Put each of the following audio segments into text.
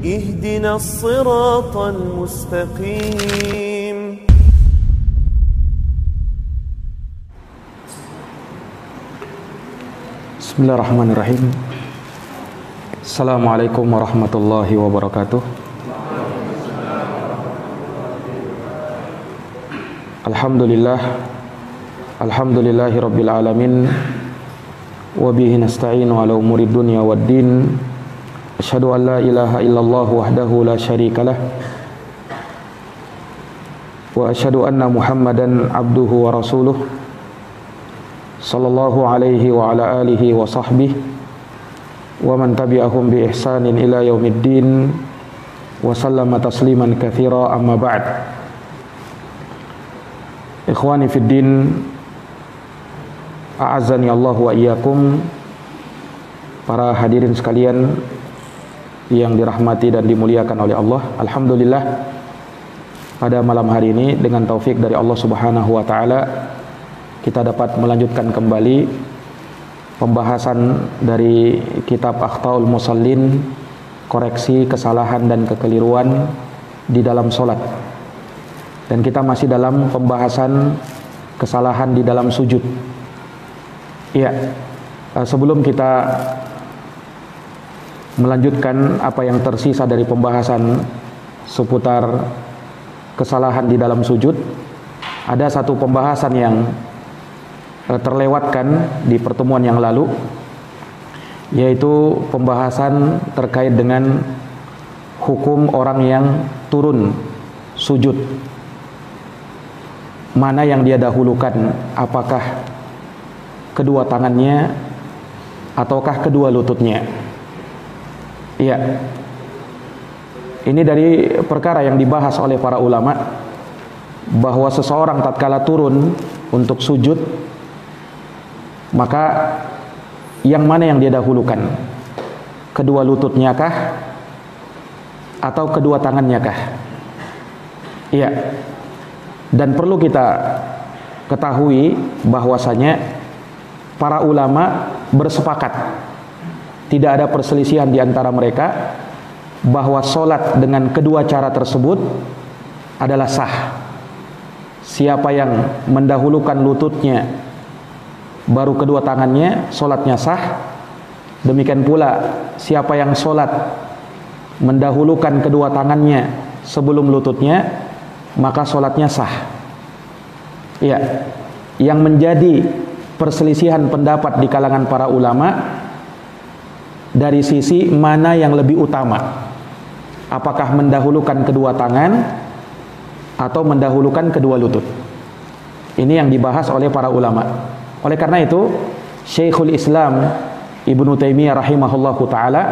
اهدنا الصراط المستقيم. Bismillahirrahmanirrahim. Assalamualaikum warahmatullahi wabarakatuh. Alhamdulillahi rabbil alamin. Wabihi nasta'inu ala umuri dunya waddin. Asyhadu an la ilaha illallah wahdahu la syarikalah. Wa asyhadu anna Muhammadan abduhu wa rasuluh. Sallallahu alaihi wa ala alihi wa sahbihi wa man tabi'ahum bi ihsanin ila yaumiddin wa sallama tasliman katsira, amma ba'd. Ikhwani fid din, a'azzani Allah wa iyyakum. Para hadirin sekalian yang dirahmati dan dimuliakan oleh Allah, alhamdulillah pada malam hari ini dengan taufik dari Allah Subhanahu wa taala kita dapat melanjutkan kembali pembahasan dari kitab Akhtaul Musallin, koreksi kesalahan dan kekeliruan di dalam solat. Dan kita masih dalam pembahasan kesalahan di dalam sujud. Iya, sebelum kita melanjutkan apa yang tersisa dari pembahasan seputar kesalahan di dalam sujud, ada satu pembahasan yang terlewatkan di pertemuan yang lalu, yaitu pembahasan terkait dengan hukum orang yang turun sujud. Mana yang dia dahulukan, apakah kedua tangannya ataukah kedua lututnya? Iya. Ini dari perkara yang dibahas oleh para ulama, bahwa seseorang tatkala turun untuk sujud, maka yang mana yang dia dahulukan? Kedua lututnya kah atau kedua tangannya kah? Iya. Dan perlu kita ketahui bahwasanya para ulama bersepakat, tidak ada perselisihan di antara mereka, bahwa solat dengan kedua cara tersebut adalah sah. Siapa yang mendahulukan lututnya baru kedua tangannya, solatnya sah. Demikian pula siapa yang solat mendahulukan kedua tangannya sebelum lututnya, maka solatnya sah. Ya, yang menjadi perselisihan pendapat di kalangan para ulama dari sisi mana yang lebih utama, apakah mendahulukan kedua tangan atau mendahulukan kedua lutut. Ini yang dibahas oleh para ulama. Oleh karena itu, Syekhul Islam Ibnu Taimiyah rahimahullahu taala,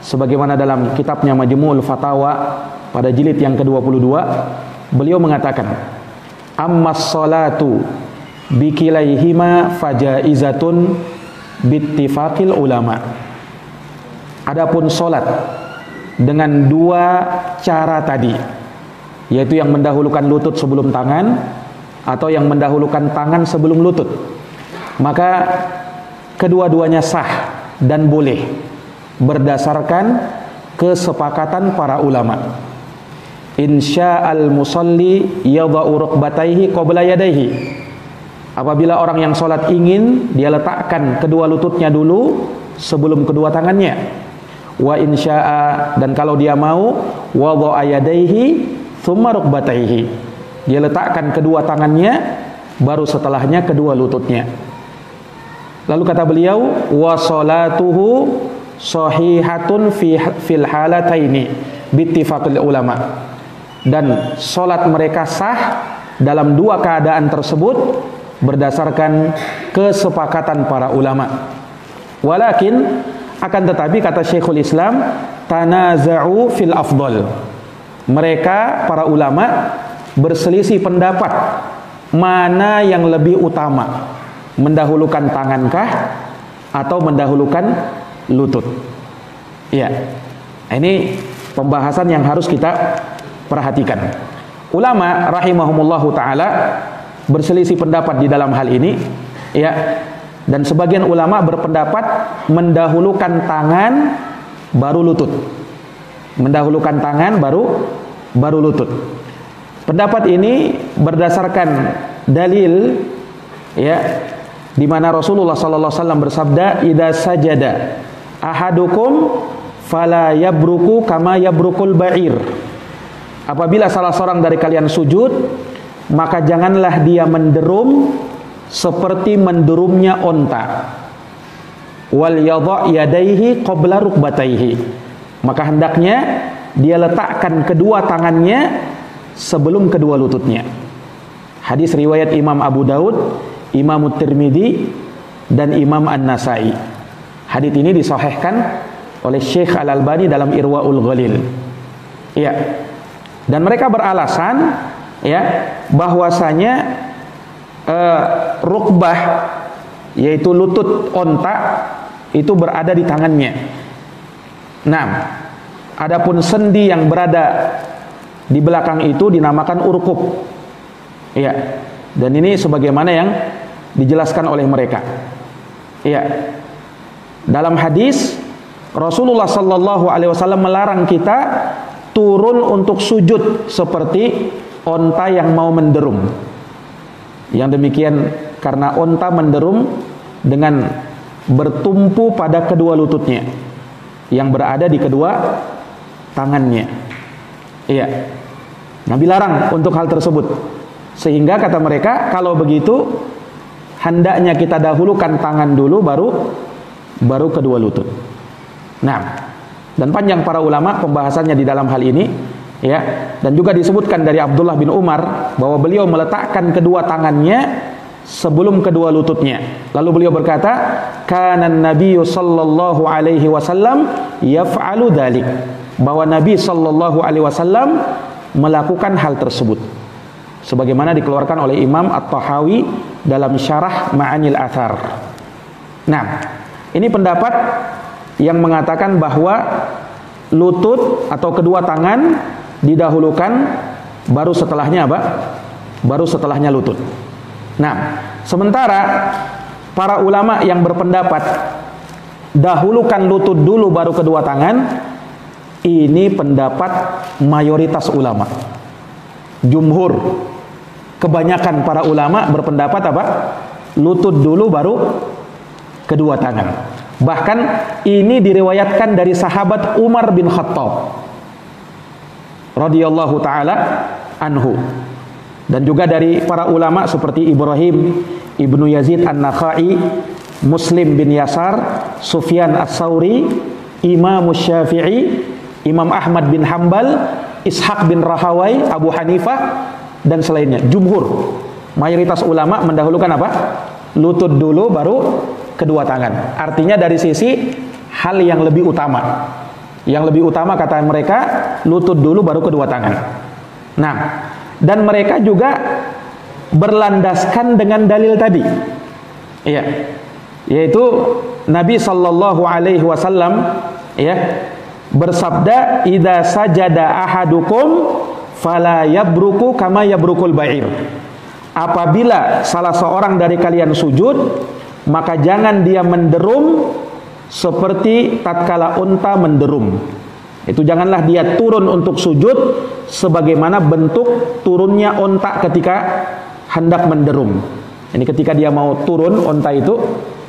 sebagaimana dalam kitabnya Majmu'ul Fatawa pada jilid yang ke-22, beliau mengatakan, ammas salatu bikilaihima fajaizatun bittifaqil ulama. Adapun solat dengan dua cara tadi, yaitu yang mendahulukan lutut sebelum tangan atau yang mendahulukan tangan sebelum lutut, maka kedua-duanya sah dan boleh berdasarkan kesepakatan para ulama. Insya'al musalli yadha'u rukbatayhi qabla yadayhi. Apabila orang yang sholat ingin, dia letakkan kedua lututnya dulu sebelum kedua tangannya. Wa insya'a, dan kalau dia mau, wadha'a yadayhi thumma rukbatayhi. Dia letakkan kedua tangannya baru setelahnya kedua lututnya. Lalu kata beliau, wa salatuhu sahihatun fil halataini bittifaqil ulama. Dan solat mereka sah dalam dua keadaan tersebut berdasarkan kesepakatan para ulama. Walakin, akan tetapi kata Syekhul Islam, tanaza'u fil afdal. Mereka para ulama berselisih pendapat mana yang lebih utama, mendahulukan tangankah atau mendahulukan lutut. Ya, ini pembahasan yang harus kita perhatikan. Ulama rahimahumullahu taala berselisih pendapat di dalam hal ini, ya. Dan sebagian ulama berpendapat mendahulukan tangan baru lutut. Mendahulukan tangan baru lutut. Pendapat ini berdasarkan dalil ya, di mana Rasulullah sallallahu alaihi wasallam bersabda, "Idza sajada ahadukum fala yabruku kama yabrukul ba'ir." Apabila salah seorang dari kalian sujud, maka janganlah dia menderum seperti menderumnya onta. Wal yadha yadaihi qabla rukbataihi. Maka hendaknya dia letakkan kedua tangannya sebelum kedua lututnya. Hadis riwayat Imam Abu Daud, Imam Tirmidzi, dan Imam An-Nasai. Hadis ini disahihkan oleh Syekh Al-Albani dalam Irwaul Ghalil. Iya. Dan mereka beralasan ya bahwasanya rukbah, yaitu lutut onta, itu berada di tangannya. Nah, adapun sendi yang berada di belakang itu dinamakan urkub. Iya. Dan ini sebagaimana yang dijelaskan oleh mereka. Iya. Dalam hadis Rasulullah sallallahu alaihi wasallam melarang kita turun untuk sujud seperti onta yang mau menderum. Yang demikian karena onta menderum dengan bertumpu pada kedua lututnya yang berada di kedua tangannya. Iya. Nabi larang untuk hal tersebut. Sehingga kata mereka, kalau begitu hendaknya kita dahulukan tangan dulu baru kedua lutut. Nah, dan panjang para ulama pembahasannya di dalam hal ini ya, dan juga disebutkan dari Abdullah bin Umar bahwa beliau meletakkan kedua tangannya sebelum kedua lututnya. Lalu beliau berkata, "Kanan Nabiyyu sallallahu alaihi wasallam yaf'alu dzalik." Bahwa Nabi sallallahu alaihi wasallam melakukan hal tersebut. Sebagaimana dikeluarkan oleh Imam At-Tahawi dalam Syarah Ma'anil Athar. Nah, ini pendapat yang mengatakan bahwa lutut atau kedua tangan didahulukan, baru setelahnya apa? Baru setelahnya lutut. Nah, sementara para ulama yang berpendapat dahulukan lutut dulu baru kedua tangan, ini pendapat mayoritas ulama. Jumhur, kebanyakan para ulama berpendapat apa? Lutut dulu baru kedua tangan. Bahkan ini diriwayatkan dari sahabat Umar bin Khattab radhiyallahu taala anhu, dan juga dari para ulama seperti Ibrahim Ibnu Yazid An-Nakhai, Muslim bin Yasar, Sufyan As-Sauri, Imam Syafi'i, Imam Ahmad bin Hambal, Ishaq bin Rahawai, Abu Hanifah, dan selainnya. Jumhur, mayoritas ulama mendahulukan apa? Lutut dulu baru kedua tangan. Artinya dari sisi hal yang lebih utama. Yang lebih utama kata mereka lutut dulu baru kedua tangan. Nah, dan mereka juga berlandaskan dengan dalil tadi. Iya. Yaitu Nabi sallallahu alaihi wasallam ya bersabda, "Idza sajada ahadukum fala yabruku kama yabrukul ba'ir." Apabila salah seorang dari kalian sujud, maka jangan dia menderum seperti tatkala unta menderum. Itu janganlah dia turun untuk sujud sebagaimana bentuk turunnya unta ketika hendak menderum. Ini ketika dia mau turun unta itu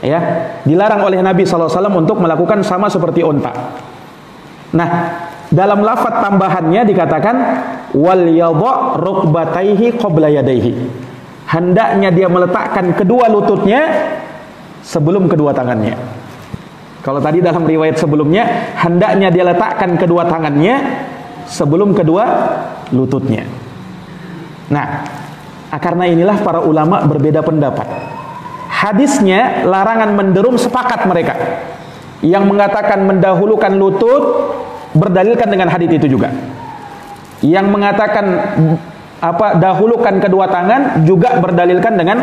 ya, dilarang oleh Nabi SAW untuk melakukan sama seperti unta. Nah, dalam lafaz tambahannya dikatakan wal yadha rukbataihi qabla yadaihi. Hendaknya dia meletakkan kedua lututnya sebelum kedua tangannya. Kalau tadi dalam riwayat sebelumnya hendaknya dia letakkan kedua tangannya sebelum kedua lututnya. Nah, karena inilah para ulama berbeda pendapat. Hadisnya larangan menderum sepakat mereka. Yang mengatakan mendahulukan lutut berdalilkan dengan hadis itu juga. Yang mengatakan dahulukan kedua tangan juga berdalilkan dengan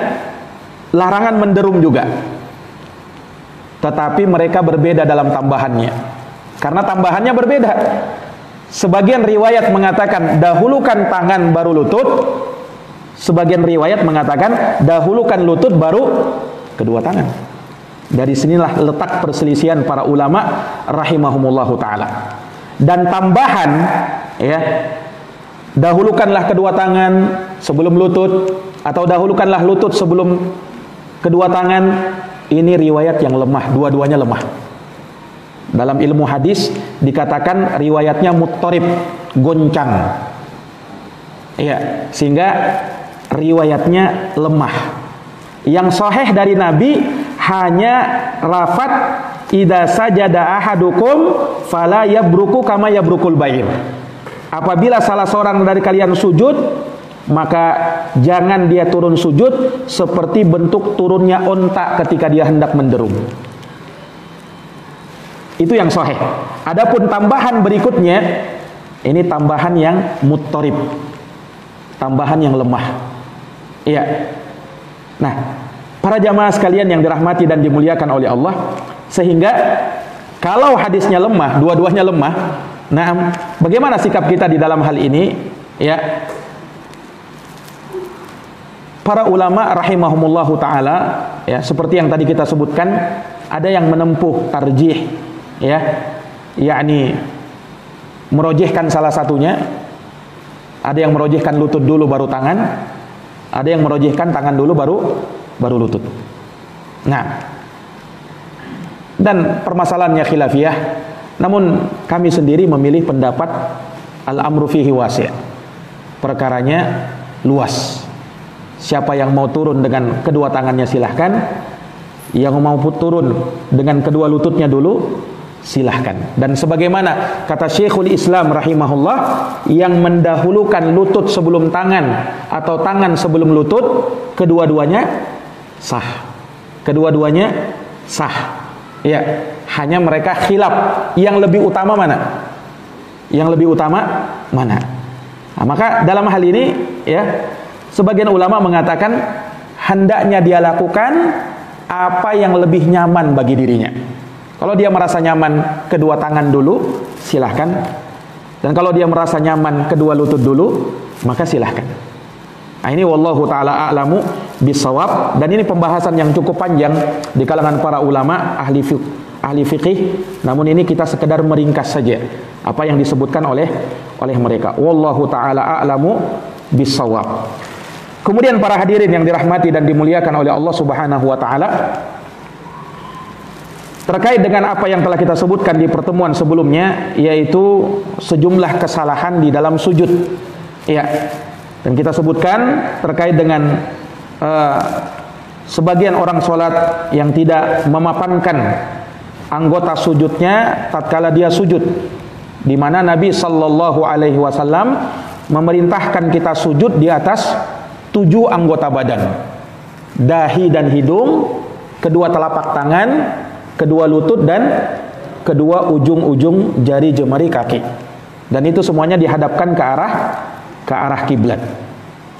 larangan menderum juga. Tetapi mereka berbeda dalam tambahannya. Karena tambahannya berbeda. Sebagian riwayat mengatakan dahulukan tangan baru lutut. Sebagian riwayat mengatakan dahulukan lutut baru kedua tangan. Dari sinilah letak perselisihan para ulama rahimahumullahu ta'ala. Dan tambahan, ya, dahulukanlah kedua tangan sebelum lutut, atau dahulukanlah lutut sebelum kedua tangan. Ini riwayat yang lemah, dua-duanya lemah. Dalam ilmu hadis dikatakan riwayatnya muttarib, goncang. Ya, sehingga riwayatnya lemah. Yang sahih dari Nabi hanya lafaz idza sajada ahadukum fala yabruku kama yabrukul ba'ir. Apabila salah seorang dari kalian sujud, maka jangan dia turun sujud seperti bentuk turunnya onta ketika dia hendak menderum. Itu yang sahih. Adapun tambahan berikutnya, ini tambahan yang muttarib, tambahan yang lemah. Iya. Nah, para jamaah sekalian yang dirahmati dan dimuliakan oleh Allah, sehingga kalau hadisnya lemah, dua-duanya lemah, nah, bagaimana sikap kita di dalam hal ini? Ya, para ulama rahimahumullahu taala, ya, seperti yang tadi kita sebutkan, ada yang menempuh tarjih, ya, yakni merojihkan salah satunya. Ada yang merojihkan lutut dulu baru tangan, ada yang merojihkan tangan dulu baru lutut. Nah, dan permasalahannya khilafiyah, namun kami sendiri memilih pendapat al-amru fihi wasi'. Perkaranya luas. Siapa yang mau turun dengan kedua tangannya silahkan, yang mau turun dengan kedua lututnya dulu silahkan. Dan sebagaimana kata Syekhul Islam rahimahullah, yang mendahulukan lutut sebelum tangan atau tangan sebelum lutut, kedua-duanya sah. Kedua-duanya sah. Ya, hanya mereka khilaf yang lebih utama mana? Yang lebih utama mana? Nah, maka dalam hal ini, ya, sebagian ulama mengatakan hendaknya dia lakukan apa yang lebih nyaman bagi dirinya. Kalau dia merasa nyaman kedua tangan dulu, silahkan. Dan kalau dia merasa nyaman kedua lutut dulu, maka silahkan. Nah, ini wallahu ta'ala a'lamu bisawab. Dan ini pembahasan yang cukup panjang di kalangan para ulama ahli fikih. Namun ini kita sekedar meringkas saja apa yang disebutkan oleh mereka. Wallahu ta'ala a'lamu bisawab. Kemudian para hadirin yang dirahmati dan dimuliakan oleh Allah Subhanahu wa taala, terkait dengan apa yang telah kita sebutkan di pertemuan sebelumnya, yaitu sejumlah kesalahan di dalam sujud. Ya. Dan kita sebutkan terkait dengan sebagian orang sholat yang tidak memapankan anggota sujudnya tatkala dia sujud, di mana Nabi Sallallahu Alaihi Wasallam memerintahkan kita sujud di atas 7 anggota badan: dahi dan hidung, kedua telapak tangan, kedua lutut, dan kedua ujung-ujung jari jemari kaki. Dan itu semuanya dihadapkan ke arah kiblat.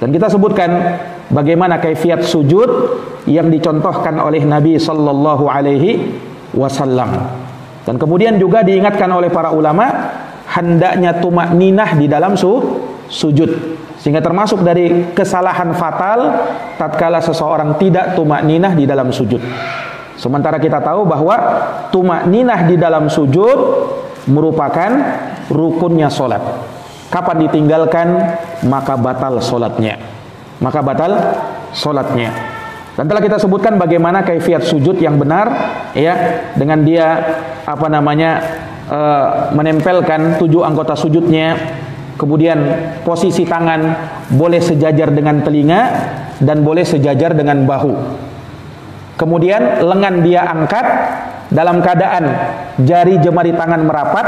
Dan kita sebutkan bagaimana kaifiat sujud yang dicontohkan oleh Nabi Sallallahu Alaihi Wasallam. Dan kemudian juga diingatkan oleh para ulama hendaknya tumakninah di dalam sujud, sehingga termasuk dari kesalahan fatal tatkala seseorang tidak tumakninah di dalam sujud. Sementara kita tahu bahwa tumakninah di dalam sujud merupakan rukunnya solat. Kapan ditinggalkan, maka batal solatnya. Dan telah kita sebutkan bagaimana kaifiat sujud yang benar, ya, dengan dia menempelkan 7 anggota sujudnya. Kemudian posisi tangan boleh sejajar dengan telinga dan boleh sejajar dengan bahu. Kemudian lengan dia angkat dalam keadaan jari jemari tangan merapat,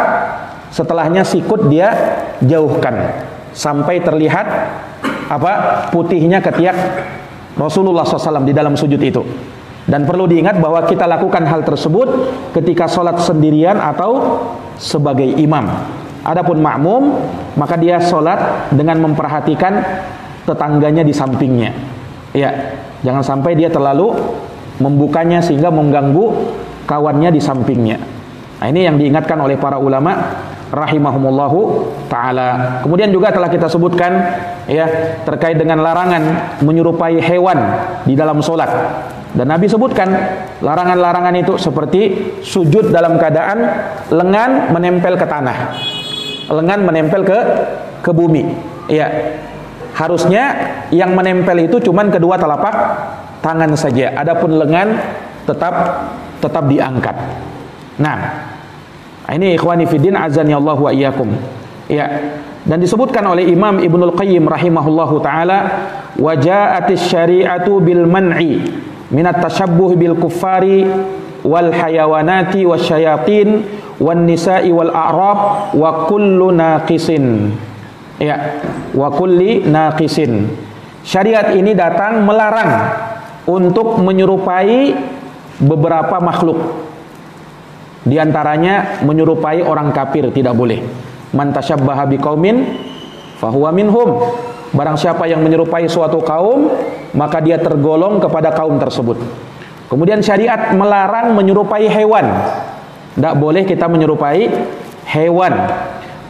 setelahnya sikut dia jauhkan sampai terlihat putihnya ketiak Rasulullah SAW di dalam sujud itu. Dan perlu diingat bahwa kita lakukan hal tersebut ketika sholat sendirian atau sebagai imam. Adapun makmum, maka dia sholat dengan memperhatikan tetangganya di sampingnya. Ya, jangan sampai dia terlalu membukanya sehingga mengganggu kawannya di sampingnya. Nah, ini yang diingatkan oleh para ulama rahimahumullahu ta'ala. Kemudian juga telah kita sebutkan, ya, terkait dengan larangan menyerupai hewan di dalam sholat. Dan Nabi sebutkan larangan-larangan itu seperti sujud dalam keadaan lengan menempel ke tanah. lengan menempel ke bumi. Ya. Harusnya yang menempel itu cuman kedua telapak tangan saja. Adapun lengan tetap diangkat. Nah, ini ikhwani fiddin azani Allah wa iyyakum. Ya. Dan disebutkan oleh Imam Ibnul Qayyim rahimahullahu taala, wa ja'atis syari'atu bil man'i minat tashabbuh bil kuffari wal hayawanati wasyayatin wan nisa'i wal a'rab wa kullu naqisin. Ya, wa kulli naqisin. Syariat ini datang melarang untuk menyerupai beberapa makhluk. Di antaranya menyerupai orang kafir tidak boleh. Man tasyabbaha biqaumin fahuwa minhum. Barang siapa yang menyerupai suatu kaum, maka dia tergolong kepada kaum tersebut. Kemudian syariat melarang menyerupai hewan. Tidak boleh kita menyerupai hewan.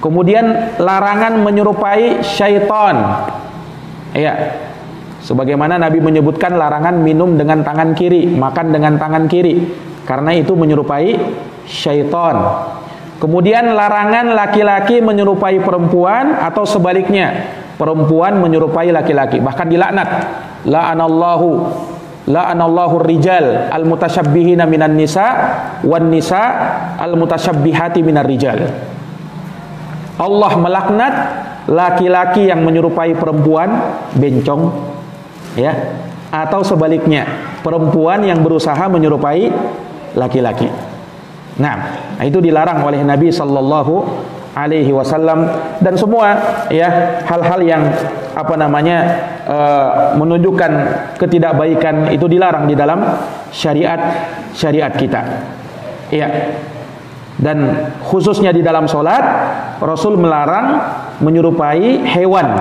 Kemudian larangan menyerupai syaitan. Ya. Sebagaimana Nabi menyebutkan larangan minum dengan tangan kiri, makan dengan tangan kiri, karena itu menyerupai syaitan. Kemudian larangan laki-laki menyerupai perempuan atau sebaliknya, perempuan menyerupai laki-laki, bahkan dilaknat. La'anallahu rijal al-mutasyabbihina minan nisa wan nisa al-mutasyabbihati minar rijal. Allah melaknat laki-laki yang menyerupai perempuan, bencong, ya, atau sebaliknya, perempuan yang berusaha menyerupai laki-laki. Nah, itu dilarang oleh Nabi sallallahu alaihi wasallam, dan semua ya hal-hal yang menunjukkan ketidakbaikan itu dilarang di dalam syariat kita. Ya. Dan khususnya di dalam sholat, Rasul melarang menyerupai hewan.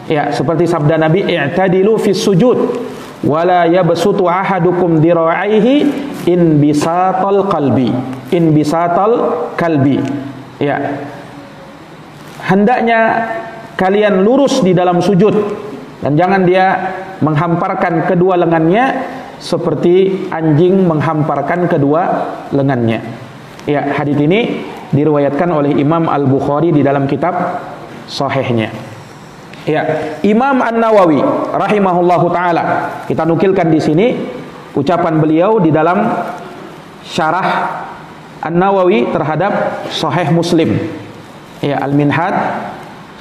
Ya, seperti sabda Nabi, i'tadilu fis sujud wala yabsutu ahadukum dira'aihi in bisatal kalbi. Ya. Hendaknya kalian lurus di dalam sujud, dan jangan dia menghamparkan kedua lengannya seperti anjing menghamparkan kedua lengannya. Ya, hadits ini diriwayatkan oleh Imam Al-Bukhari di dalam kitab sahihnya. Ya, Imam An-Nawawi rahimahullahu taala, kita nukilkan di sini ucapan beliau di dalam syarah An-Nawawi terhadap Sahih Muslim. Ya, Al-Minhaj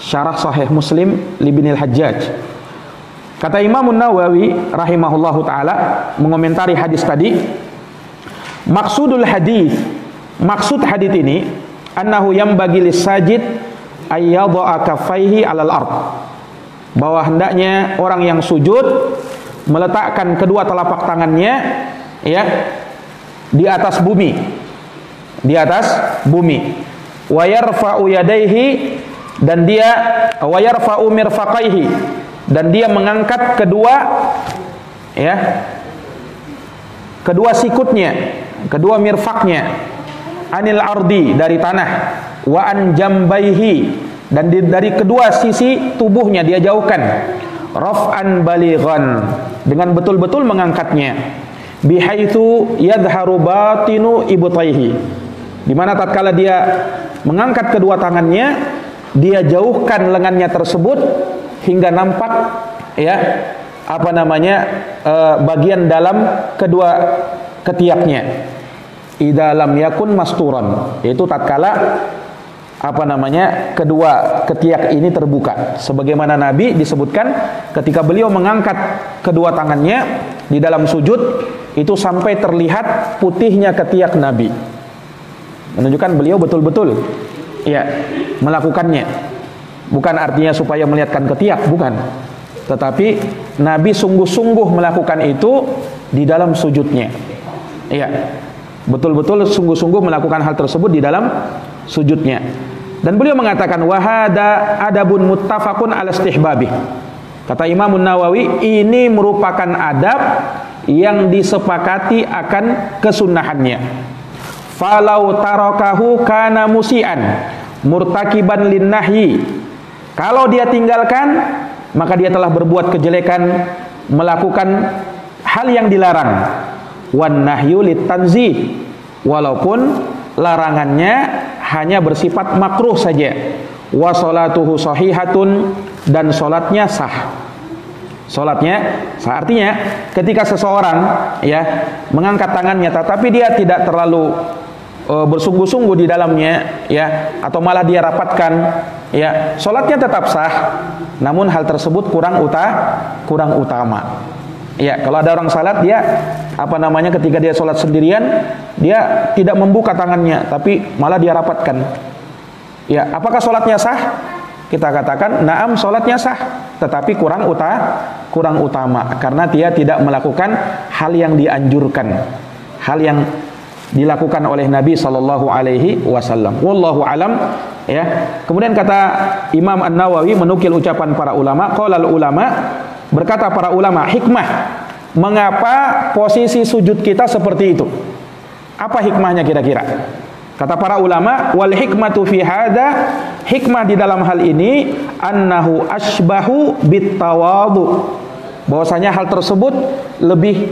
syarah Sahih Muslim li Ibnul Hajjaj. Kata Imam An-Nawawi rahimahullahu taala mengomentari hadis tadi, maksud hadits ini annahu yambagi lis-sajid ayyadha'a kaffaihi 'alal ard. Bahwa hendaknya orang yang sujud meletakkan kedua telapak tangannya ya di atas bumi. Di atas bumi. Wa yarfa'u yadayhi, dan dia wa yarfa'u mirfaqaihi, dan dia mengangkat kedua sikutnya, kedua mirfaknya, anil ardi, dari tanah, wa an jambaihi, dan dari kedua sisi tubuhnya dia jauhkan, raf'an balighan, dengan betul-betul mengangkatnya, bihaitsu yadhharu batinu ibtaihi, di mana tatkala dia mengangkat kedua tangannya, dia jauhkan lengannya tersebut hingga nampak ya bagian dalam kedua ketiaknya. Idza lam yakun masturan, yaitu tatkala kedua ketiak ini terbuka, sebagaimana Nabi disebutkan ketika beliau mengangkat kedua tangannya di dalam sujud itu sampai terlihat putihnya ketiak Nabi, menunjukkan beliau betul-betul ya melakukannya. Bukan artinya supaya melihatkan ketiak, bukan, tetapi Nabi sungguh-sungguh melakukan itu di dalam sujudnya. Iya, betul-betul sungguh-sungguh melakukan hal tersebut di dalam sujudnya. Dan beliau mengatakan wahada adabun muttafaqun ala istihbabih. Kata Imam Nawawi, ini merupakan adab yang disepakati akan kesunahannya. Falau tarakahu kana musian murtakiban linnahyi. Kalau dia tinggalkan, maka dia telah berbuat kejelekan, melakukan hal yang dilarang. Wan nahyu litanzih, walaupun larangannya hanya bersifat makruh saja. wa salatuhu sahihatun, dan salatnya sah. Salatnya sah artinya ketika seseorang ya mengangkat tangannya tetapi dia tidak terlalu bersungguh-sungguh di dalamnya ya, atau malah dia rapatkan ya, salatnya tetap sah, namun hal tersebut kurang utama. Ya, kalau ada orang salat dia ketika dia salat sendirian dia tidak membuka tangannya tapi malah dia rapatkan. Ya, apakah salatnya sah? Kita katakan na'am, salatnya sah, tetapi kurang utama karena dia tidak melakukan hal yang dianjurkan, hal yang dilakukan oleh Nabi sallallahu alaihi wasallam. Wallahu alam ya. Kemudian kata Imam An-Nawawi menukil ucapan para ulama, qaulal ulama, berkata para ulama, hikmah mengapa posisi sujud kita seperti itu? Apa hikmahnya kira-kira? Kata para ulama, wal hikmatu fi hada, hikmah di dalam hal ini annahu asbahu bit tawadhu, bahwasanya hal tersebut lebih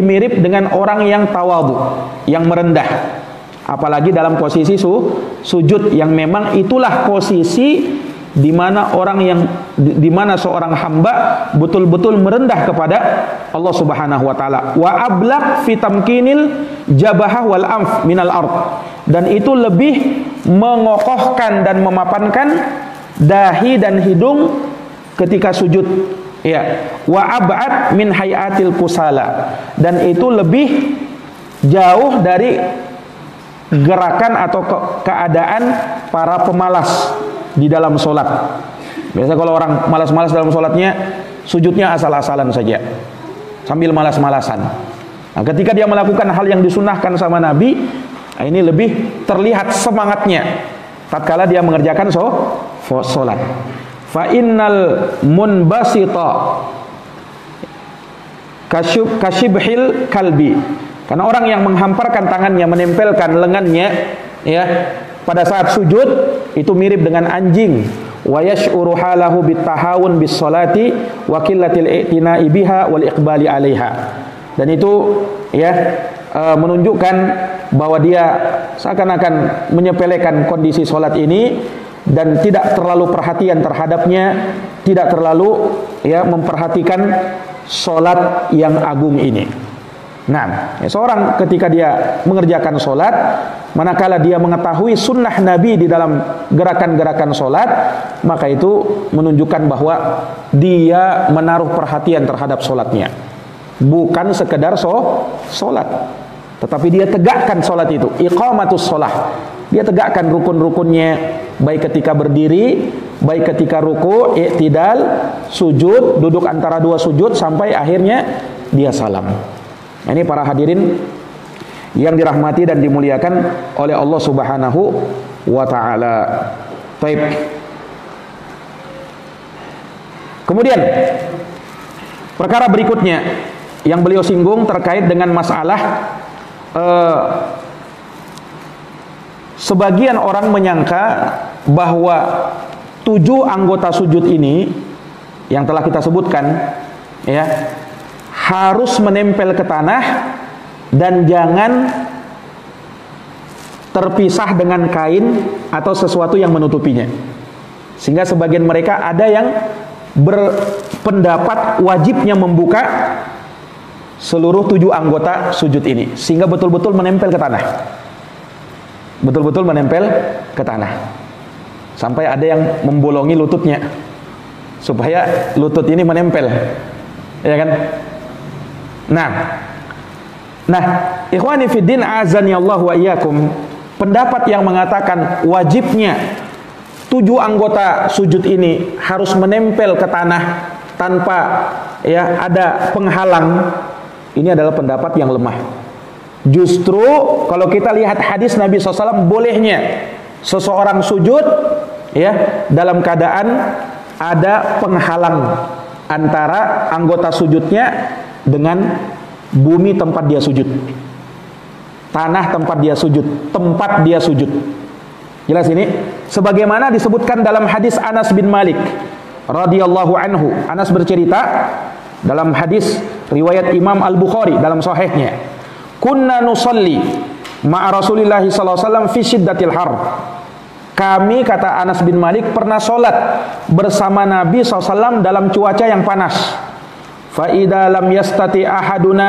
mirip dengan orang yang tawadhu, yang merendah, apalagi dalam posisi sujud yang memang itulah posisi di mana seorang hamba betul-betul merendah kepada Allah Subhanahu wa taala. Wa ablaq fi tamkinil jabahah wal anf minal ard, dan itu lebih mengokohkan dan memapankan dahi dan hidung ketika sujud. Ya, wa ab'ad min hayatil kusala, dan itu lebih jauh dari gerakan atau keadaan para pemalas di dalam sholat. Biasa kalau orang malas-malas dalam sholatnya, sujudnya asal-asalan saja sambil malas-malasan. Nah, ketika dia melakukan hal yang disunahkan sama Nabi, ini lebih terlihat semangatnya tatkala dia mengerjakan sholat. Fa innal munbasita kasyibhil kalbi, karena orang yang menghamparkan tangannya, menempelkan lengannya ya pada saat sujud itu mirip dengan anjing. Wa yash'uru halahu bitahawun bis salati wa qillatil i'tina'i biha wal iqbali 'alaiha, dan itu ya menunjukkan bahwa dia seakan-akan menyepelekan kondisi salat ini dan tidak terlalu perhatian terhadapnya, tidak terlalu ya memperhatikan salat yang agung ini. Nah, seorang ketika dia mengerjakan salat, manakala dia mengetahui sunnah Nabi di dalam gerakan-gerakan salat, maka itu menunjukkan bahwa dia menaruh perhatian terhadap salatnya, bukan sekedar salat, tetapi dia tegakkan salat itu, iqamatus shalah. Dia tegakkan rukun-rukunnya, baik ketika berdiri, baik ketika ruku, i'tidal, sujud, duduk antara dua sujud sampai akhirnya dia salam. Nah, ini para hadirin yang dirahmati dan dimuliakan oleh Allah Subhanahu wa taala. Baik. Kemudian perkara berikutnya yang beliau singgung terkait dengan masalah sebagian orang menyangka bahwa 7 anggota sujud ini yang telah kita sebutkan ya harus menempel ke tanah dan jangan terpisah dengan kain atau sesuatu yang menutupinya. Sehingga sebagian mereka ada yang berpendapat wajibnya membuka seluruh 7 anggota sujud ini sehingga betul-betul menempel ke tanah. Betul-betul menempel ke tanah. Sampai ada yang membolongi lututnya supaya lutut ini menempel. Ya kan? Nah, ikhwani fiddin azani Allah wa iyyakum, pendapat yang mengatakan wajibnya 7 anggota sujud ini harus menempel ke tanah tanpa ya ada penghalang, ini adalah pendapat yang lemah. Justru kalau kita lihat hadis Nabi SAW, bolehnya seseorang sujud ya dalam keadaan ada penghalang antara anggota sujudnya dengan bumi tempat dia sujud, tanah tempat dia sujud, tempat dia sujud. Jelas ini? Sebagaimana disebutkan dalam hadis Anas bin Malik radhiyallahu anhu. Anas bercerita dalam hadis riwayat Imam Al-Bukhari dalam sahihnya, kunna nusalli ma'a Rasulillah sallallahu alaihi wasallam fi syiddatil har. kami, kata Anas bin Malik, pernah sholat bersama Nabi SAW dalam cuaca yang panas. Fa idza lam yastati ahaduna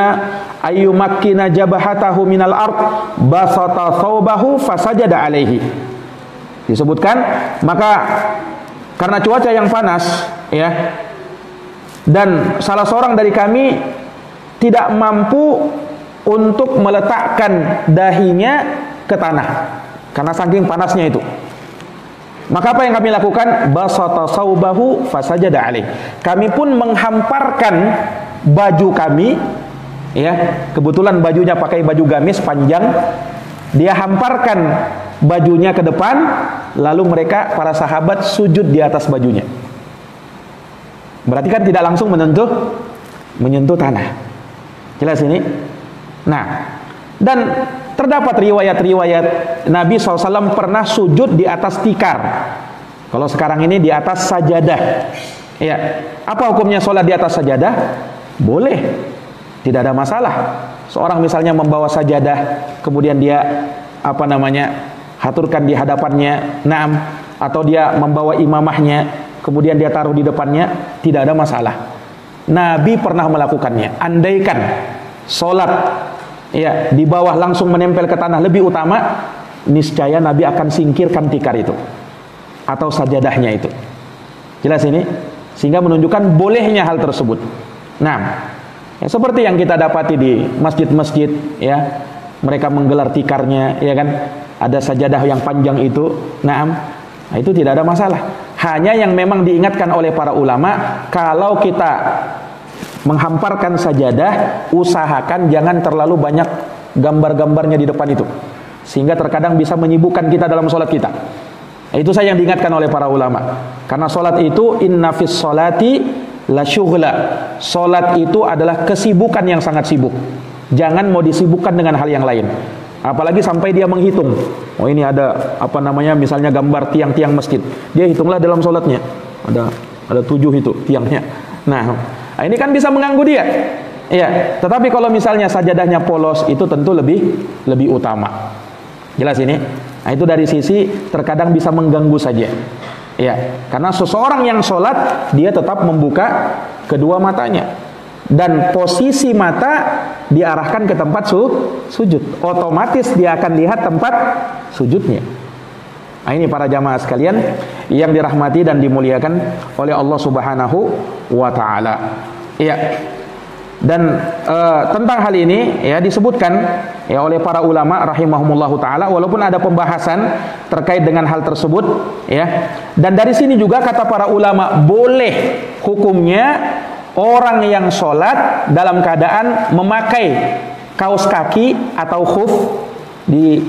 ayyumakkina jabhatahu minal ard basata thawbahu fasajada alaihi. Disebutkan, maka karena cuaca yang panas, ya, dan salah seorang dari kami tidak mampu untuk meletakkan dahinya ke tanah karena saking panasnya itu. Maka apa yang kami lakukan? Basata saubahu fasajada alaih. Kami pun menghamparkan baju kami, ya, kebetulan bajunya pakai baju gamis panjang. Dia hamparkan bajunya ke depan, lalu mereka, para sahabat, sujud di atas bajunya. Berarti kan tidak langsung menyentuh tanah. Jelas ini? Nah, dan terdapat riwayat-riwayat Nabi SAW pernah sujud di atas tikar. Kalau sekarang ini di atas sajadah. Ya, apa hukumnya sholat di atas sajadah? Boleh, tidak ada masalah. Seorang misalnya membawa sajadah, kemudian dia haturkan di hadapannya, naam, atau dia membawa imamahnya, kemudian dia taruh di depannya, tidak ada masalah. Nabi pernah melakukannya. Andaikan sholat, ya, di bawah langsung menempel ke tanah lebih utama, niscaya Nabi akan singkirkan tikar itu atau sajadahnya itu. Jelas ini? Sehingga menunjukkan bolehnya hal tersebut. Nah, ya, seperti yang kita dapati di masjid-masjid, ya, mereka menggelar tikarnya, ya kan, ada sajadah yang panjang itu, nah itu tidak ada masalah. Hanya yang memang diingatkan oleh para ulama, kalau kita menghamparkan sajadah, usahakan jangan terlalu banyak gambar-gambarnya di depan itu, sehingga terkadang bisa menyibukkan kita dalam sholat kita. Itu saja yang diingatkan oleh para ulama. Karena sholat itu inna fis sholati la syughla. Sholat itu adalah kesibukan yang sangat sibuk. Jangan mau disibukkan dengan hal yang lain. Apalagi sampai dia menghitung. Oh, ini ada misalnya gambar tiang-tiang masjid. Dia hitunglah dalam sholatnya. Ada 7 itu tiangnya. Nah, ini kan bisa mengganggu dia. Ya, tetapi kalau misalnya sajadahnya polos, itu tentu lebih utama. Jelas ini? Nah, itu dari sisi terkadang bisa mengganggu saja. Ya, karena seseorang yang sholat, dia tetap membuka kedua matanya, dan posisi mata diarahkan ke tempat sujud. Otomatis dia akan lihat tempat sujudnya. Nah, ini para jamaah sekalian yang dirahmati dan dimuliakan oleh Allah Subhanahu wa taala. Iya. Dan tentang hal ini, ya, disebutkan, ya, oleh para ulama rahimahumullahu taala, walaupun ada pembahasan terkait dengan hal tersebut, ya. Dan dari sini juga kata para ulama, boleh hukumnya orang yang sholat dalam keadaan memakai kaos kaki atau khuf di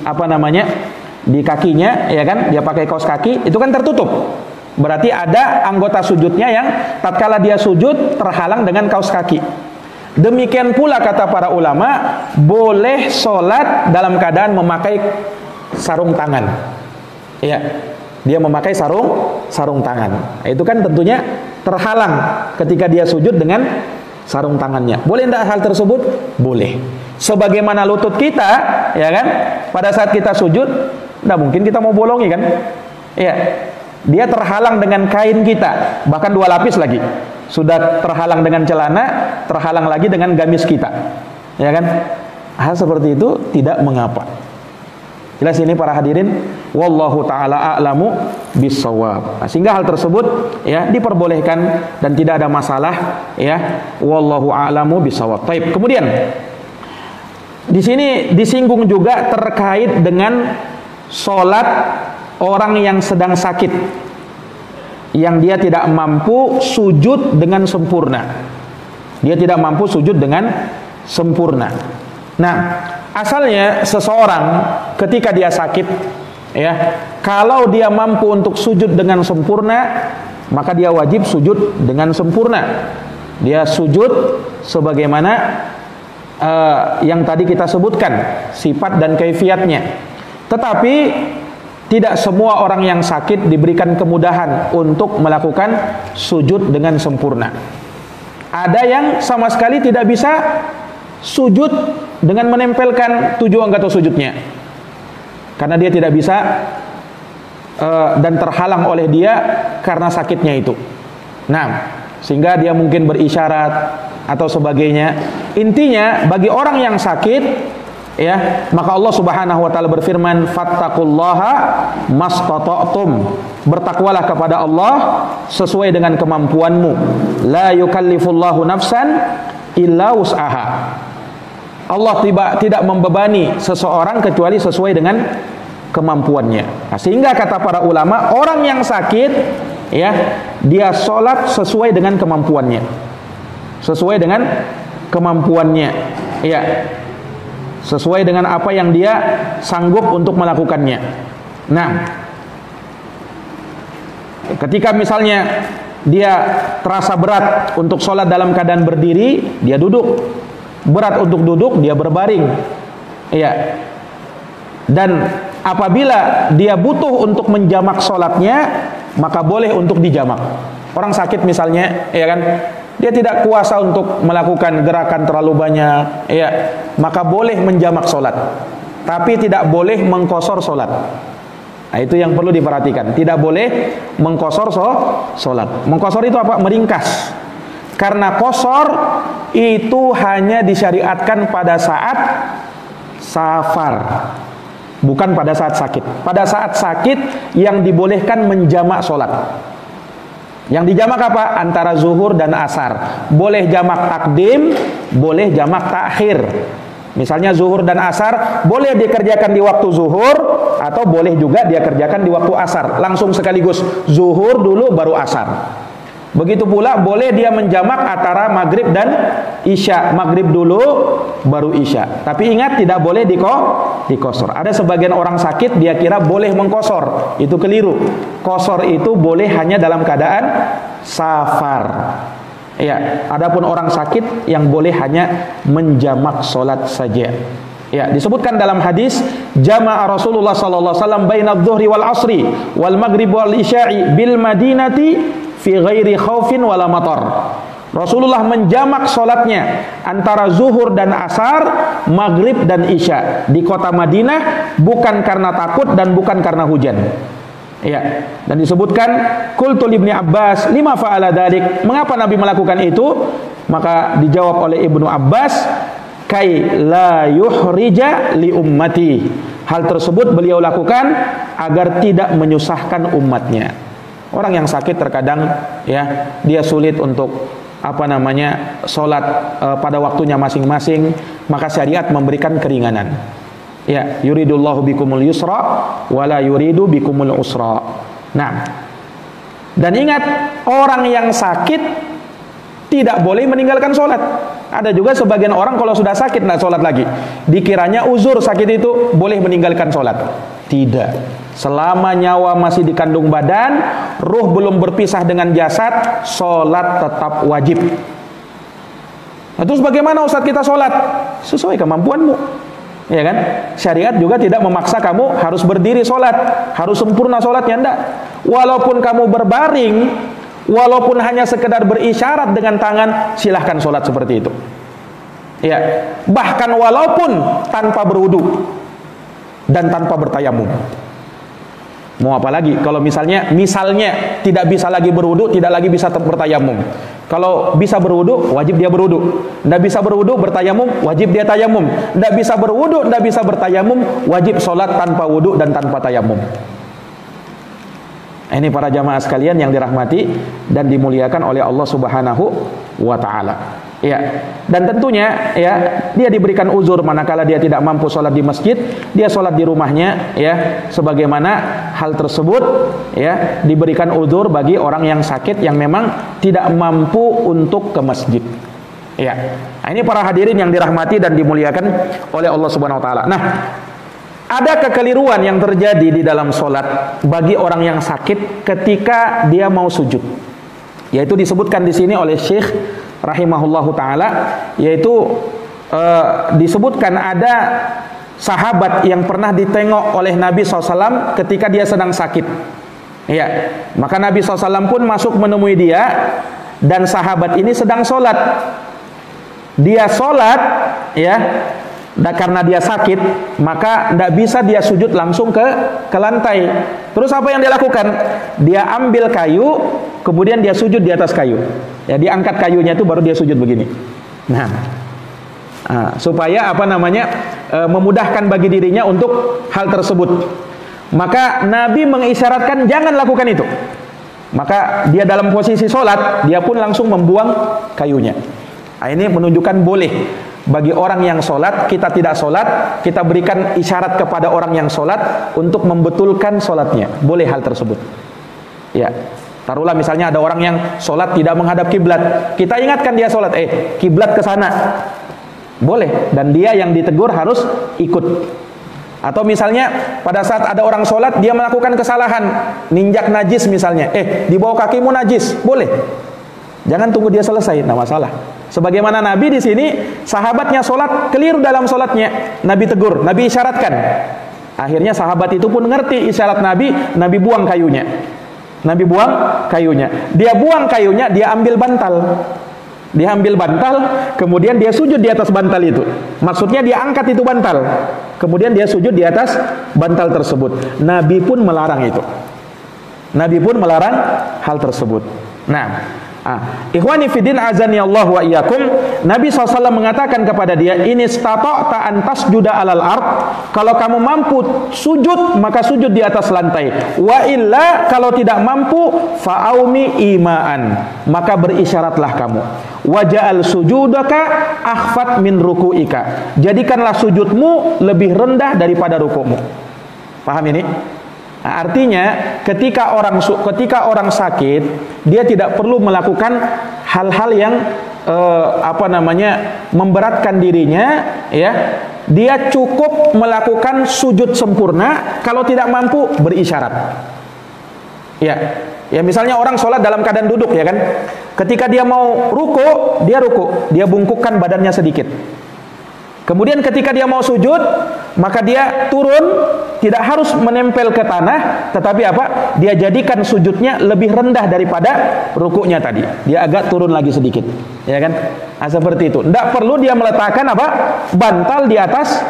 di kakinya, ya kan, dia pakai kaos kaki, itu kan tertutup. Berarti ada anggota sujudnya yang tatkala dia sujud terhalang dengan kaos kaki. Demikian pula kata para ulama, boleh sholat dalam keadaan memakai sarung tangan. Ya, dia memakai sarung tangan. Itu kan tentunya terhalang ketika dia sujud dengan sarung tangannya. Boleh tidak hal tersebut? Boleh. Sebagaimana lutut kita, ya kan, pada saat kita sujud, tidak mungkin kita mau bolongi kan? Ya, dia terhalang dengan kain kita, bahkan 2 lapis lagi. Sudah terhalang dengan celana, terhalang lagi dengan gamis kita, ya kan? Hal seperti itu tidak mengapa. Jelas ini para hadirin, wallahu taala a'lamu bissawab. Nah, sehingga hal tersebut, ya, diperbolehkan dan tidak ada masalah, ya, wallahu a'lamu bissawab. Baik, kemudian di sini disinggung juga terkait dengan sholat orang yang sedang sakit, yang dia tidak mampu sujud dengan sempurna. Dia tidak mampu sujud dengan sempurna. Nah, asalnya seseorang ketika dia sakit, ya, kalau dia mampu untuk sujud dengan sempurna, maka dia wajib sujud dengan sempurna. Dia sujud sebagaimana yang tadi kita sebutkan sifat dan kaifiatnya. Tetapi tidak semua orang yang sakit diberikan kemudahan untuk melakukan sujud dengan sempurna. Ada yang sama sekali tidak bisa sujud dengan menempelkan 7 anggota sujudnya, karena dia tidak bisa dan terhalang oleh dia karena sakitnya itu. Nah, sehingga dia mungkin berisyarat atau sebagainya. Intinya bagi orang yang sakit, ya, maka Allah Subhanahu wa taala berfirman, fattaqullaha mastata'tum. Bertakwalah kepada Allah sesuai dengan kemampuanmu. La yukallifullahu nafsan illa wus'aha. Allah tidak membebani seseorang kecuali sesuai dengan kemampuannya. Nah, sehingga kata para ulama, orang yang sakit, ya, dia sholat sesuai dengan kemampuannya, sesuai dengan kemampuannya, ya, sesuai dengan apa yang dia sanggup untuk melakukannya. Nah, ketika misalnya dia terasa berat untuk sholat dalam keadaan berdiri, dia duduk. Berat untuk duduk, dia berbaring, ya. Dan apabila dia butuh untuk menjamak sholatnya, maka boleh untuk dijamak. Orang sakit misalnya, ya kan, dia tidak kuasa untuk melakukan gerakan terlalu banyak, ya, maka boleh menjamak sholat, tapi tidak boleh mengkosor sholat. Nah, itu yang perlu diperhatikan. Tidak boleh mengkosor sholat. Mengkosor itu apa? Meringkas. Karena kosor itu hanya disyariatkan pada saat safar, bukan pada saat sakit. Pada saat sakit yang dibolehkan menjamak sholat. Yang dijamak apa? Antara zuhur dan asar. Boleh jamak takdim, boleh jamak takhir. Misalnya zuhur dan asar boleh dikerjakan di waktu zuhur, atau boleh juga dia kerjakan di waktu asar. Langsung sekaligus zuhur dulu baru asar. Begitu pula boleh dia menjamak antara maghrib dan isya. Maghrib dulu baru isya. Tapi ingat, tidak boleh dikosor. Ada sebagian orang sakit dia kira boleh mengkosor. Itu keliru. Kosor itu boleh hanya dalam keadaan safar. Ya, adapun orang sakit yang boleh hanya menjamak sholat saja. Ya, disebutkan dalam hadis, jama'a Rasulullah sallallahu alaihi wasallam baina adh-dhuhri wal 'ashri wal maghrib wal isya'i bil madinati fi ghairi khaufin wala matar. Rasulullah menjamak sholatnya antara zuhur dan asar, maghrib dan isya di kota Madinah, bukan karena takut dan bukan karena hujan. Ya, dan disebutkan qultu ibni Abbas lima fa'ala dzalik, mengapa Nabi melakukan itu? Maka dijawab oleh Ibnu Abbas, kai la yuhrija li ummati. Hal tersebut beliau lakukan agar tidak menyusahkan umatnya. Orang yang sakit terkadang, ya, dia sulit untuk sholat pada waktunya masing-masing, maka syariat memberikan keringanan. Ya, yuridullahu bikumul yusra wala yuridu bikumul usra. Nah, dan ingat, orang yang sakit tidak boleh meninggalkan sholat. Ada juga sebagian orang kalau sudah sakit tidak sholat lagi, dikiranya uzur sakit itu boleh meninggalkan sholat. Tidak. Selama nyawa masih di kandung badan, ruh belum berpisah dengan jasad, sholat tetap wajib. Nah, terus bagaimana Ustaz kita sholat? Sesuai kemampuanmu, ya kan? Syariat juga tidak memaksa kamu harus berdiri sholat, harus sempurna sholatnya, enggak. Walaupun kamu berbaring, walaupun hanya sekedar berisyarat dengan tangan, silahkan sholat seperti itu. Ya, bahkan walaupun tanpa berwudu dan tanpa bertayamum. Mau apa lagi kalau misalnya tidak bisa lagi berwudu, tidak lagi bisa bertayamum. Kalau bisa berwudu, wajib dia berwudu. Tidak bisa berwudu, bertayamum, wajib dia tayamum. Tidak bisa berwudu, tidak bisa bertayamum, wajib sholat tanpa wudu dan tanpa tayamum. Ini para jamaah sekalian yang dirahmati dan dimuliakan oleh Allah Subhanahu wa taala. Ya, dan tentunya, ya, dia diberikan uzur manakala dia tidak mampu sholat di masjid, dia sholat di rumahnya, ya, sebagaimana hal tersebut, ya, diberikan uzur bagi orang yang sakit yang memang tidak mampu untuk ke masjid. Ya, nah, ini para hadirin yang dirahmati dan dimuliakan oleh Allah Subhanahu wa taala. Nah, ada kekeliruan yang terjadi di dalam sholat bagi orang yang sakit ketika dia mau sujud, yaitu disebutkan di sini oleh Syekh rahimahullahu taala, yaitu disebutkan ada sahabat yang pernah ditengok oleh Nabi SAW ketika dia sedang sakit. Ya, maka Nabi SAW pun masuk menemui dia, dan sahabat ini sedang sholat. Dia sholat, ya, karena dia sakit, maka tidak bisa dia sujud langsung ke lantai. Terus apa yang dia lakukan? Dia ambil kayu, kemudian dia sujud di atas kayu. Ya, dia angkat kayunya itu baru dia sujud begini. Nah, supaya memudahkan bagi dirinya untuk hal tersebut. Maka Nabi mengisyaratkan jangan lakukan itu. Maka dia dalam posisi sholat, dia pun langsung membuang kayunya. Nah, ini menunjukkan boleh bagi orang yang sholat, kita tidak sholat, kita berikan isyarat kepada orang yang sholat untuk membetulkan sholatnya. Boleh hal tersebut. Ya, taruhlah misalnya ada orang yang sholat tidak menghadap kiblat, kita ingatkan dia sholat, kiblat ke sana. Boleh, dan dia yang ditegur harus ikut. Atau misalnya pada saat ada orang sholat dia melakukan kesalahan, ninjak najis misalnya, di bawah kakimu najis, boleh. Jangan tunggu dia selesai, tidak masalah. Sebagaimana Nabi di sini, sahabatnya sholat keliru dalam sholatnya, Nabi tegur, Nabi isyaratkan. Akhirnya sahabat itu pun ngerti isyarat Nabi, Nabi buang kayunya. Nabi buang kayunya. Dia buang kayunya, dia ambil bantal. Dia ambil bantal, kemudian dia sujud di atas bantal itu. Maksudnya dia angkat itu bantal, kemudian dia sujud di atas bantal tersebut. Nabi pun melarang itu. Nabi pun melarang hal tersebut. Nah, ikhwani fiddin azani Allah wa iyyakum, Nabi SAW mengatakan kepada dia, ini istata'ta an tasjuda alal ard, kalau kamu mampu sujud maka sujud di atas lantai, wa illa kalau tidak mampu fa'aumi ima'an, maka berisyaratlah kamu, waja'al sujudaka akhfat min ruku'ika, jadikanlah sujudmu lebih rendah daripada ruku'mu. Paham ini? Nah, artinya ketika orang sakit, dia tidak perlu melakukan hal-hal yang memberatkan dirinya, ya. Dia cukup melakukan sujud sempurna, kalau tidak mampu berisyarat. Ya, misalnya orang sholat dalam keadaan duduk, ya kan? Ketika dia mau ruku, dia bungkukkan badannya sedikit. Kemudian ketika dia mau sujud, maka dia turun, tidak harus menempel ke tanah, tetapi dia jadikan sujudnya lebih rendah daripada rukuknya tadi. Dia agak turun lagi sedikit, ya kan? Nah, seperti itu. Tidak perlu dia meletakkan bantal di atas,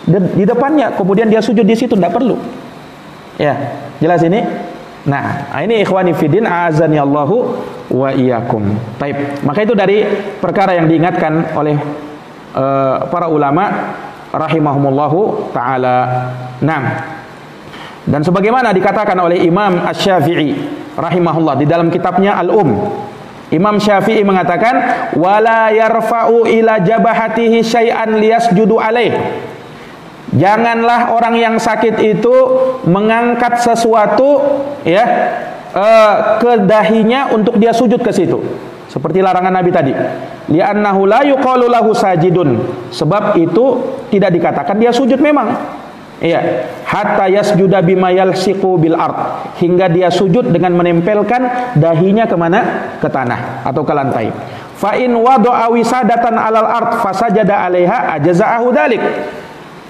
di depannya, kemudian dia sujud di situ, tidak perlu. Ya, jelas ini? Nah, ini ikhwani fiddin azani Allahu wa iyyakum. Taib. Maka itu dari perkara yang diingatkan oleh para ulama rahimahumullahu ta'ala. Nah, dan sebagaimana dikatakan oleh Imam Asy-Syafi'i rahimahullah di dalam kitabnya Imam Syafi'i mengatakan, wala yarfa'u ila jabahatihi syai'an liyasjudu alaih. Janganlah orang yang sakit itu mengangkat sesuatu, ya, ke dahinya untuk dia sujud ke situ. Seperti larangan Nabi tadi, li'annahu la yuqalu lahu sajidun, sebab itu tidak dikatakan dia sujud memang. Iya, hatta yasjuda bima yalsiqu bil ard, hingga dia sujud dengan menempelkan dahinya kemana? Ke tanah atau ke lantai. Fa in wada'a wisadatan alal ard fasajada 'alaiha ajza'ahu dzalik.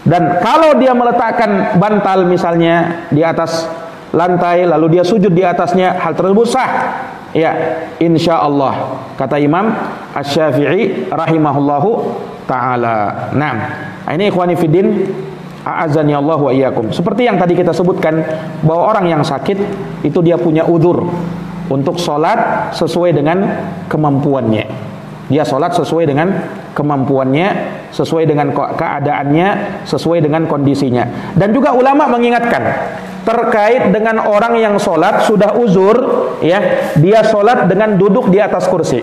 Dan kalau dia meletakkan bantal misalnya di atas lantai, lalu dia sujud di atasnya, hal tersebut sah. Ya, insya Allah, kata Imam Asy-Syafi'i rahimahullahu ta'ala. Nah, ini ikhwani fiddin a'azani Allah wa iyyakum. Seperti yang tadi kita sebutkan, bahwa orang yang sakit itu dia punya udzur untuk sholat sesuai dengan kemampuannya. Dia sholat sesuai dengan kemampuannya, sesuai dengan keadaannya, sesuai dengan kondisinya. Dan juga ulama mengingatkan terkait dengan orang yang sholat sudah uzur, ya, dia sholat dengan duduk di atas kursi.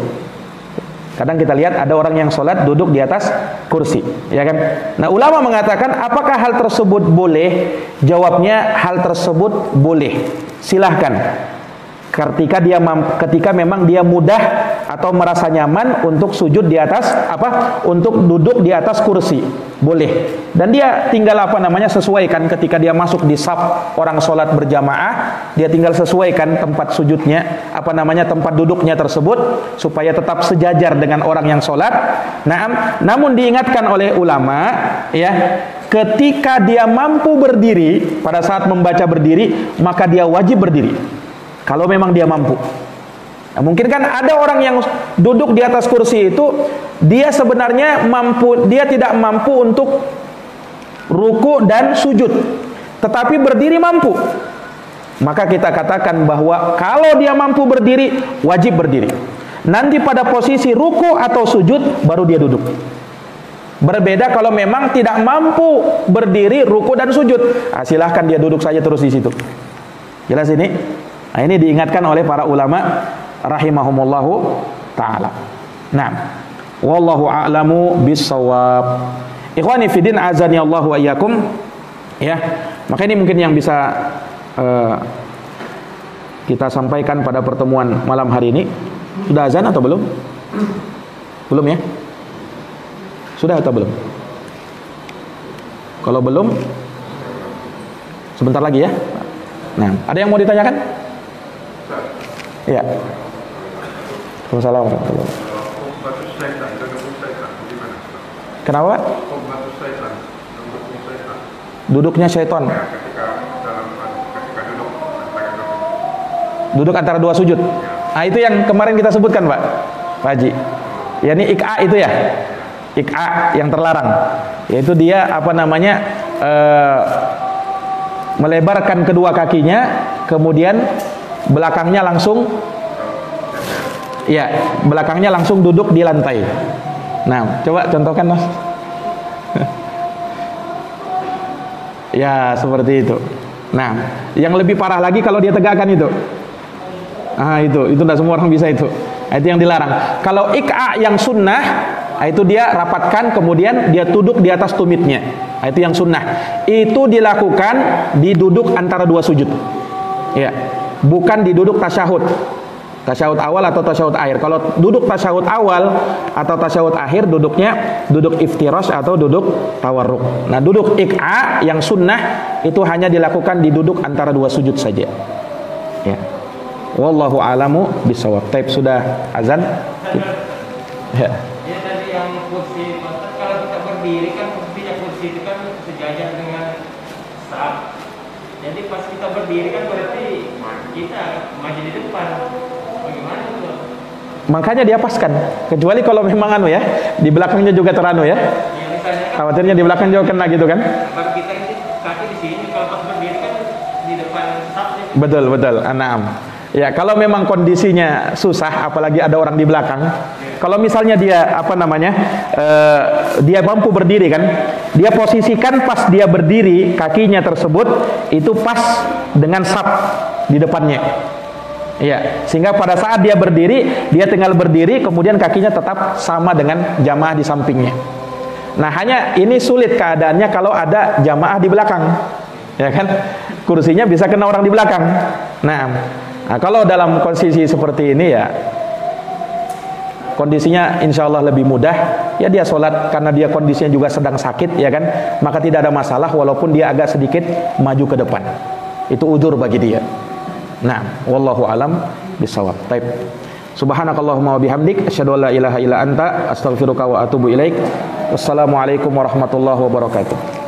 Kadang kita lihat ada orang yang sholat duduk di atas kursi, ya kan? Nah, ulama mengatakan apakah hal tersebut boleh? Jawabnya, hal tersebut boleh. Silahkan. Ketika memang dia mudah atau merasa nyaman untuk sujud di atas untuk duduk di atas kursi, boleh. Dan dia tinggal sesuaikan ketika dia masuk di saf orang sholat berjamaah, dia tinggal sesuaikan tempat sujudnya, tempat duduknya tersebut supaya tetap sejajar dengan orang yang sholat. Namun diingatkan oleh ulama, ya, ketika dia mampu berdiri, pada saat membaca berdiri, maka dia wajib berdiri. Kalau memang dia mampu. Nah, mungkin kan ada orang yang duduk di atas kursi itu dia sebenarnya dia tidak mampu untuk ruku dan sujud, tetapi berdiri mampu. Maka kita katakan bahwa kalau dia mampu berdiri, wajib berdiri. Nanti pada posisi ruku atau sujud baru dia duduk. Berbeda kalau memang tidak mampu berdiri, ruku dan sujud. Nah, silahkan dia duduk saja terus di situ. Jelas ini? Nah, ini diingatkan oleh para ulama rahimahumullahu ta'ala. Nah, wallahu a'lamu bissawab. Ikhwani fiddin azani Allah wa iyyakum. Ya, maka ini mungkin yang bisa kita sampaikan pada pertemuan malam hari ini. Sudah azan atau belum? Belum ya? Sudah atau belum? Kalau belum, sebentar lagi ya. Nah, ada yang mau ditanyakan? Iya. Waalaikumsalam warahmatullahi wabarakatuh. Kenapa? Duduknya syaitan. Duduk antara dua sujud. Nah, itu yang kemarin kita sebutkan, Pak Haji. Ya, ini ik'a itu ya. Ik'a yang terlarang. Yaitu dia melebarkan kedua kakinya, kemudian belakangnya langsung duduk di lantai. Nah, coba contohkan, Mas. Ya, seperti itu. Nah, yang lebih parah lagi kalau dia tegakkan itu. Itu tidak semua orang bisa itu. Itu yang dilarang. Kalau ik'a yang sunnah, itu dia rapatkan kemudian dia duduk di atas tumitnya. Itu yang sunnah. Itu dilakukan di duduk antara dua sujud. Ya, bukan di duduk tasyahud. Tasyahud awal atau tasyahud akhir. Kalau duduk tasyahud awal atau tasyahud akhir, duduknya duduk iftirash atau duduk tawarruk. Nah, duduk ik'a yang sunnah itu hanya dilakukan di duduk antara dua sujud saja. Ya. Wallahu a'lamu bishawab. Taib sudah azan? Ya. Ya, tadi yang kursi, kalau kita berdiri kan posisinya kursi itu kan sejajar dengan saf. Jadi pas kita berdiri kan berarti kita maju di depan. Bagaimana itu? Makanya diapaskan. Kecuali kalau memang di belakangnya juga teranu ya. Ya, misalnya Khawatirnya di belakang juga kena gitu kan? bagi kita ini kaki di sini, kalau pas berdiri kan di depan saf. Betul. Anam. Ya, kalau memang kondisinya susah, apalagi ada orang di belakang. Kalau misalnya dia dia mampu berdiri kan, dia posisikan pas dia berdiri kakinya tersebut itu pas dengan saf di depannya. Ya, sehingga pada saat dia berdiri, dia tinggal berdiri, kemudian kakinya tetap sama dengan jamaah di sampingnya. Nah, hanya ini sulit keadaannya kalau ada jamaah di belakang, ya kan? Kursinya bisa kena orang di belakang. Nah, kalau dalam kondisi seperti ini ya, kondisinya insya Allah lebih mudah. Ya, dia sholat karena dia kondisinya juga sedang sakit, ya kan? Maka tidak ada masalah walaupun dia agak sedikit maju ke depan. Itu udzur bagi dia. Nah, wallahu alam bisawab. Taib. Subhanakallahumma wa bihamdik asyhadu an la ilaha illa anta astaghfiruka wa atubu ilaik. Wassalamualaikum warahmatullahi wabarakatuh.